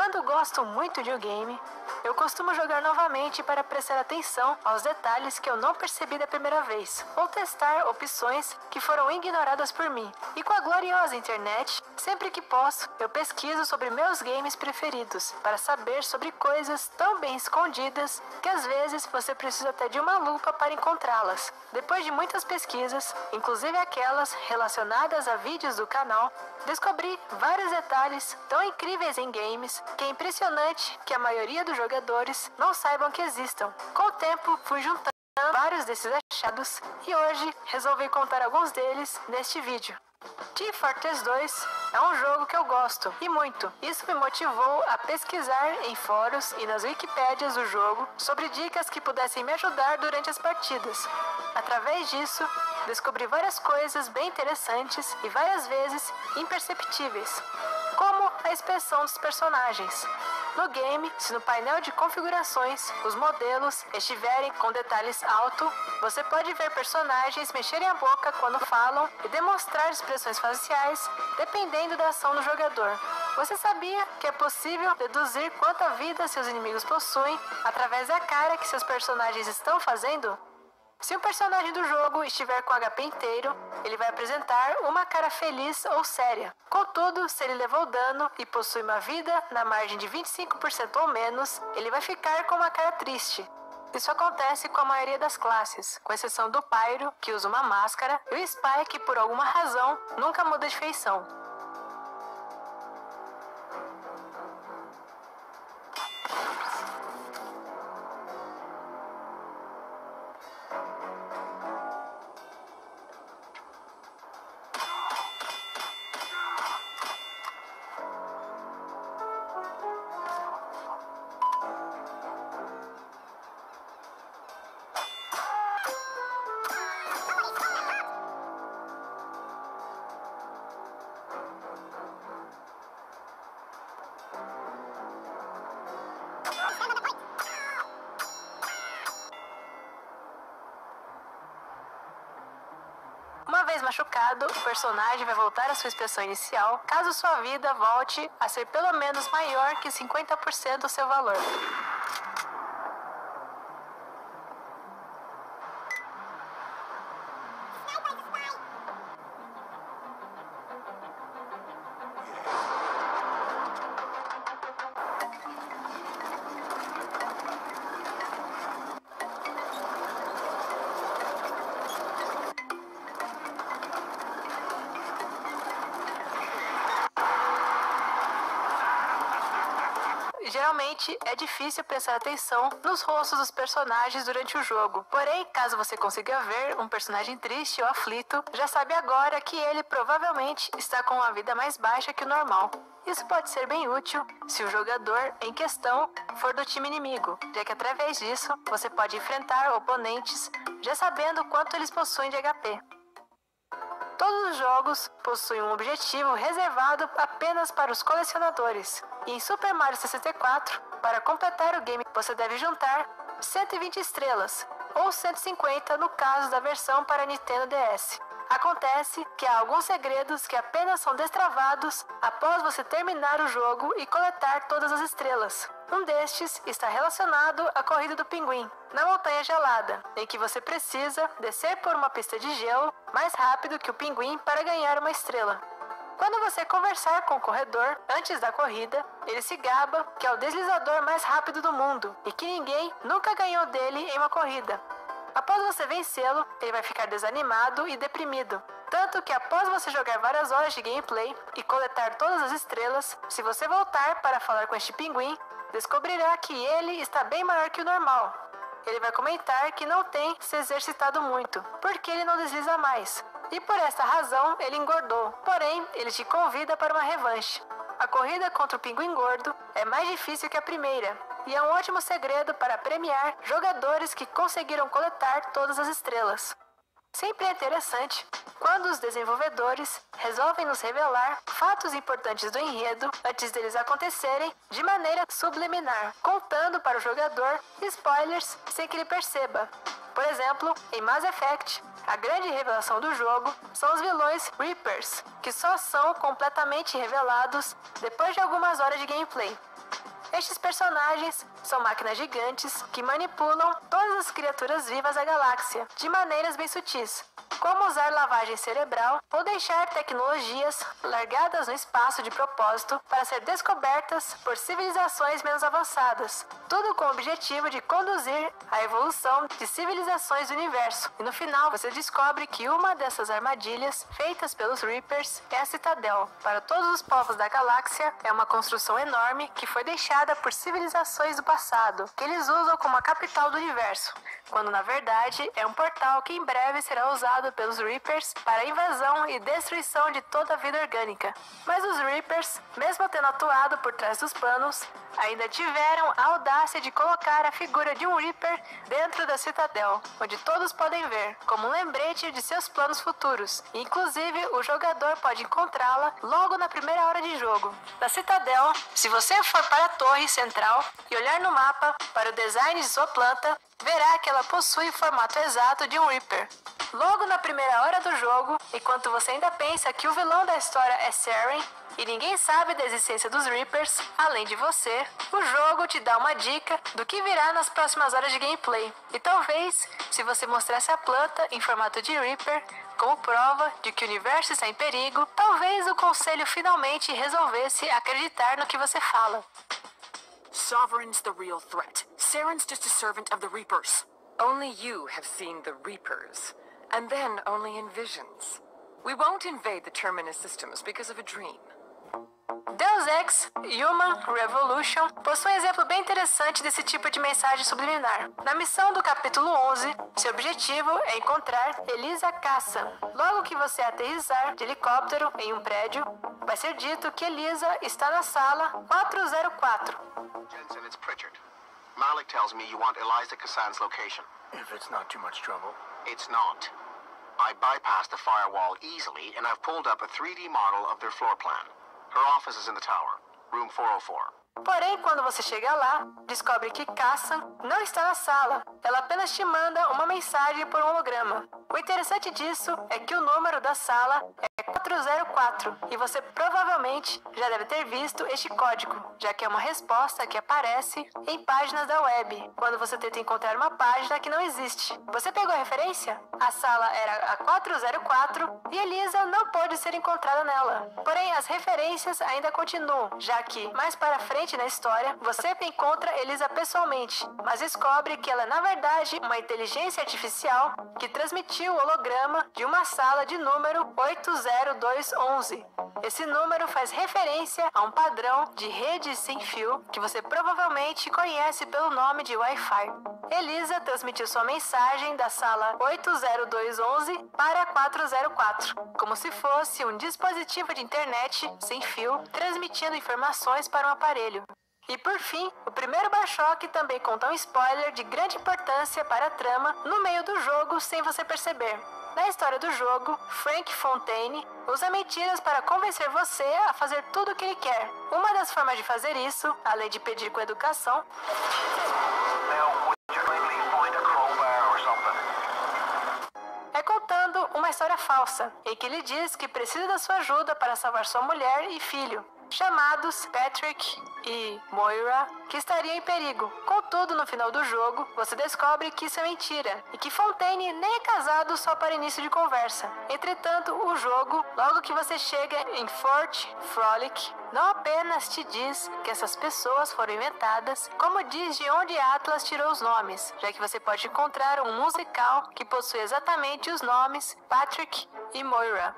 Quando gosto muito de um game, eu costumo jogar novamente para prestar atenção aos detalhes que eu não percebi da primeira vez, ou testar opções que foram ignoradas por mim. E com a gloriosa internet, sempre que posso, eu pesquiso sobre meus games preferidos, para saber sobre coisas tão bem escondidas que às vezes você precisa até de uma lupa para encontrá-las. Depois de muitas pesquisas, inclusive aquelas relacionadas a vídeos do canal, descobri vários detalhes tão incríveis em games que é impressionante que a maioria dos jogadores não saibam que existam. Com o tempo, fui juntando vários desses achados e hoje resolvi contar alguns deles neste vídeo. Team Fortress 2 é um jogo que eu gosto, e muito. Isso me motivou a pesquisar em fóruns e nas wikipédias do jogo sobre dicas que pudessem me ajudar durante as partidas. Através disso, descobri várias coisas bem interessantes e várias vezes imperceptíveis, como a expressão dos personagens. No game, se no painel de configurações os modelos estiverem com detalhes alto, você pode ver personagens mexerem a boca quando falam e demonstrar expressões faciais dependendo da ação do jogador. Você sabia que é possível deduzir quanta vida seus inimigos possuem através da cara que seus personagens estão fazendo? Se um personagem do jogo estiver com HP inteiro, ele vai apresentar uma cara feliz ou séria. Contudo, se ele levou dano e possui uma vida na margem de 25% ou menos, ele vai ficar com uma cara triste. Isso acontece com a maioria das classes, com exceção do Pyro, que usa uma máscara, e o Spy, que por alguma razão nunca muda de feição. Uma vez machucado, o personagem vai voltar à sua expressão inicial, caso sua vida volte a ser pelo menos maior que 50% do seu valor. Geralmente é difícil prestar atenção nos rostos dos personagens durante o jogo. Porém, caso você consiga ver um personagem triste ou aflito, já sabe agora que ele provavelmente está com uma vida mais baixa que o normal. Isso pode ser bem útil se o jogador em questão for do time inimigo, já que através disso você pode enfrentar oponentes já sabendo quanto eles possuem de HP. Todos os jogos possuem um objetivo reservado apenas para os colecionadores. E em Super Mario 64, para completar o game, você deve juntar 120 estrelas, ou 150 no caso da versão para Nintendo DS. Acontece que há alguns segredos que apenas são destravados após você terminar o jogo e coletar todas as estrelas. Um destes está relacionado à corrida do pinguim, na montanha gelada, em que você precisa descer por uma pista de gelo mais rápido que o pinguim para ganhar uma estrela. Quando você conversar com o corredor antes da corrida, ele se gaba que é o deslizador mais rápido do mundo e que ninguém nunca ganhou dele em uma corrida. Após você vencê-lo, ele vai ficar desanimado e deprimido. Tanto que após você jogar várias horas de gameplay e coletar todas as estrelas, se você voltar para falar com este pinguim, descobrirá que ele está bem maior que o normal. Ele vai comentar que não tem se exercitado muito, porque ele não desliza mais. E por esta razão ele engordou, porém ele te convida para uma revanche. A corrida contra o pinguim gordo é mais difícil que a primeira, e é um ótimo segredo para premiar jogadores que conseguiram coletar todas as estrelas. Sempre é interessante quando os desenvolvedores resolvem nos revelar fatos importantes do enredo antes deles acontecerem de maneira subliminar, contando para o jogador spoilers sem que ele perceba. Por exemplo, em Mass Effect, a grande revelação do jogo são os vilões Reapers, que só são completamente revelados depois de algumas horas de gameplay. Estes personagens são máquinas gigantes que manipulam todas as criaturas vivas da galáxia de maneiras bem sutis, como usar lavagem cerebral ou deixar tecnologias largadas no espaço de propósito para ser descobertas por civilizações menos avançadas, tudo com o objetivo de conduzir a evolução de civilizações do universo. E no final você descobre que uma dessas armadilhas feitas pelos Reapers é a Citadel. Para todos os povos da galáxia, é uma construção enorme que foi deixada por civilizações do passado, que eles usam como a capital do universo, quando na verdade é um portal que em breve será usado pelos Reapers para a invasão e destruição de toda a vida orgânica. Mas os Reapers, mesmo tendo atuado por trás dos panos, ainda tiveram a audácia de colocar a figura de um Reaper dentro da Citadel, onde todos podem ver, como um lembrete de seus planos futuros. E, inclusive, o jogador pode encontrá-la logo na primeira hora de jogo. Na Citadel, se você for para a torre central e olhar no mapa para o design de sua planta, verá que ela possui o formato exato de um Reaper. Logo na primeira hora do jogo, enquanto você ainda pensa que o vilão da história é Seren, e ninguém sabe da existência dos Reapers, além de você, o jogo te dá uma dica do que virá nas próximas horas de gameplay. E talvez, se você mostrasse a planta em formato de Reaper, como prova de que o universo está em perigo, talvez o conselho finalmente resolvesse acreditar no que você fala. Sovereign's the real threat. Seren's just a servant of the Reapers. Only you have seen the Reapers, and then only in visions. We won't invade the Terminus systems because of a dream. Deus Ex Human Revolution possui um exemplo bem interessante desse tipo de mensagem subliminar. Na missão do capítulo 11, seu objetivo é encontrar Elisa Cassan. Logo que você aterrissar de helicóptero em um prédio, vai ser dito que Elisa está na sala 404. Jensen, it's Pritchard. Malik tells me you want Eliza Cassan's location. If it's not too much trouble. It's not. I bypassed the firewall easily and I've pulled up a 3D model of their floor plan. Her office is in the tower, room 404. Porém, quando você chega lá, descobre que Cassan não está na sala. Ela apenas te manda uma mensagem por um holograma. O interessante disso é que o número da sala é 404 e você provavelmente já deve ter visto este código, já que é uma resposta que aparece em páginas da web, quando você tenta encontrar uma página que não existe. Você pegou a referência? A sala era a 404 e Elisa não pôde ser encontrada nela. Porém, as referências ainda continuam, já que, mais para frente na história, você encontra Elisa pessoalmente, mas descobre que ela é na verdade uma inteligência artificial que transmitiu o holograma de uma sala de número 80211. Esse número faz referência a um padrão de rede sem fio que você provavelmente conhece pelo nome de Wi-Fi. Elisa transmitiu sua mensagem da sala 80211 para 404, como se fosse um dispositivo de internet sem fio transmitindo informações para um aparelho. E por fim, o primeiro Bioshock também conta um spoiler de grande importância para a trama no meio do jogo sem você perceber. Na história do jogo, Frank Fontaine usa mentiras para convencer você a fazer tudo o que ele quer. Uma das formas de fazer isso, além de pedir com educação, é contando uma história falsa, em que ele diz que precisa da sua ajuda para salvar sua mulher e filho, chamados Patrick e Moira, que estariam em perigo. Contudo, no final do jogo, você descobre que isso é mentira e que Fontaine nem é casado só para início de conversa. Entretanto, o jogo, logo que você chega em Fort Frolic, não apenas te diz que essas pessoas foram inventadas, como diz de onde Atlas tirou os nomes, já que você pode encontrar um musical que possui exatamente os nomes Patrick e Moira.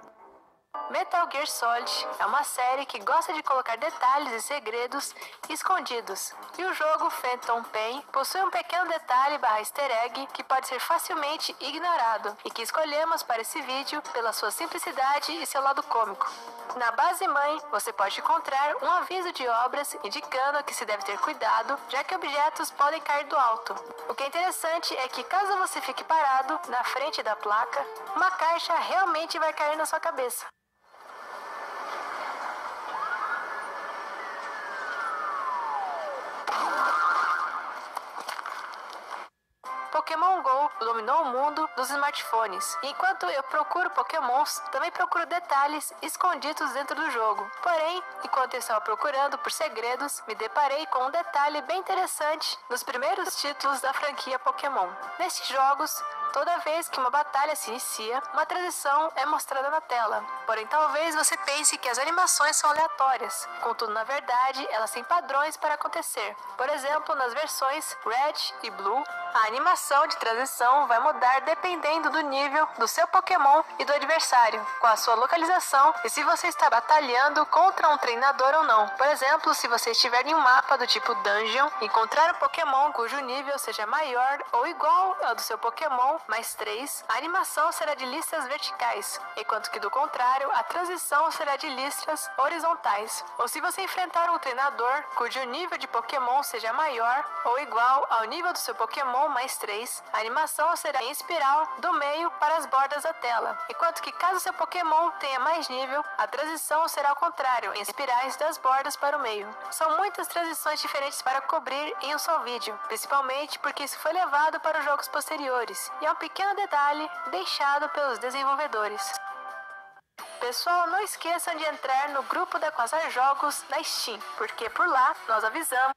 Metal Gear Solid é uma série que gosta de colocar detalhes e segredos escondidos, e o jogo Phantom Pain possui um pequeno detalhe / easter egg que pode ser facilmente ignorado e que escolhemos para esse vídeo pela sua simplicidade e seu lado cômico. Na base mãe, você pode encontrar um aviso de obras indicando que se deve ter cuidado, já que objetos podem cair do alto. O que é interessante é que caso você fique parado na frente da placa, uma caixa realmente vai cair na sua cabeça. Pokémon GO dominou o mundo dos smartphones. E enquanto eu procuro Pokémons, também procuro detalhes escondidos dentro do jogo. Porém, enquanto eu estava procurando por segredos, me deparei com um detalhe bem interessante nos primeiros títulos da franquia Pokémon. Nestes jogos, toda vez que uma batalha se inicia, uma transição é mostrada na tela. Porém, talvez você pense que as animações são aleatórias. Contudo, na verdade, elas têm padrões para acontecer. Por exemplo, nas versões Red e Blue, a animação de transição vai mudar dependendo do nível do seu Pokémon e do adversário, com a sua localização e se você está batalhando contra um treinador ou não. Por exemplo, se você estiver em um mapa do tipo Dungeon e encontrar um Pokémon cujo nível seja maior ou igual ao do seu Pokémon mais 3, a animação será de listras verticais, enquanto que do contrário, a transição será de listras horizontais. Ou se você enfrentar um treinador cujo nível de Pokémon seja maior ou igual ao nível do seu Pokémon mais 3, a animação será em espiral do meio para as bordas da tela, enquanto que caso seu Pokémon tenha mais nível, a transição será ao contrário, em espirais das bordas para o meio. São muitas transições diferentes para cobrir em um só vídeo, principalmente porque isso foi levado para os jogos posteriores, e é um pequeno detalhe deixado pelos desenvolvedores. Pessoal, não esqueçam de entrar no grupo da Quasar Jogos na Steam, porque por lá nós avisamos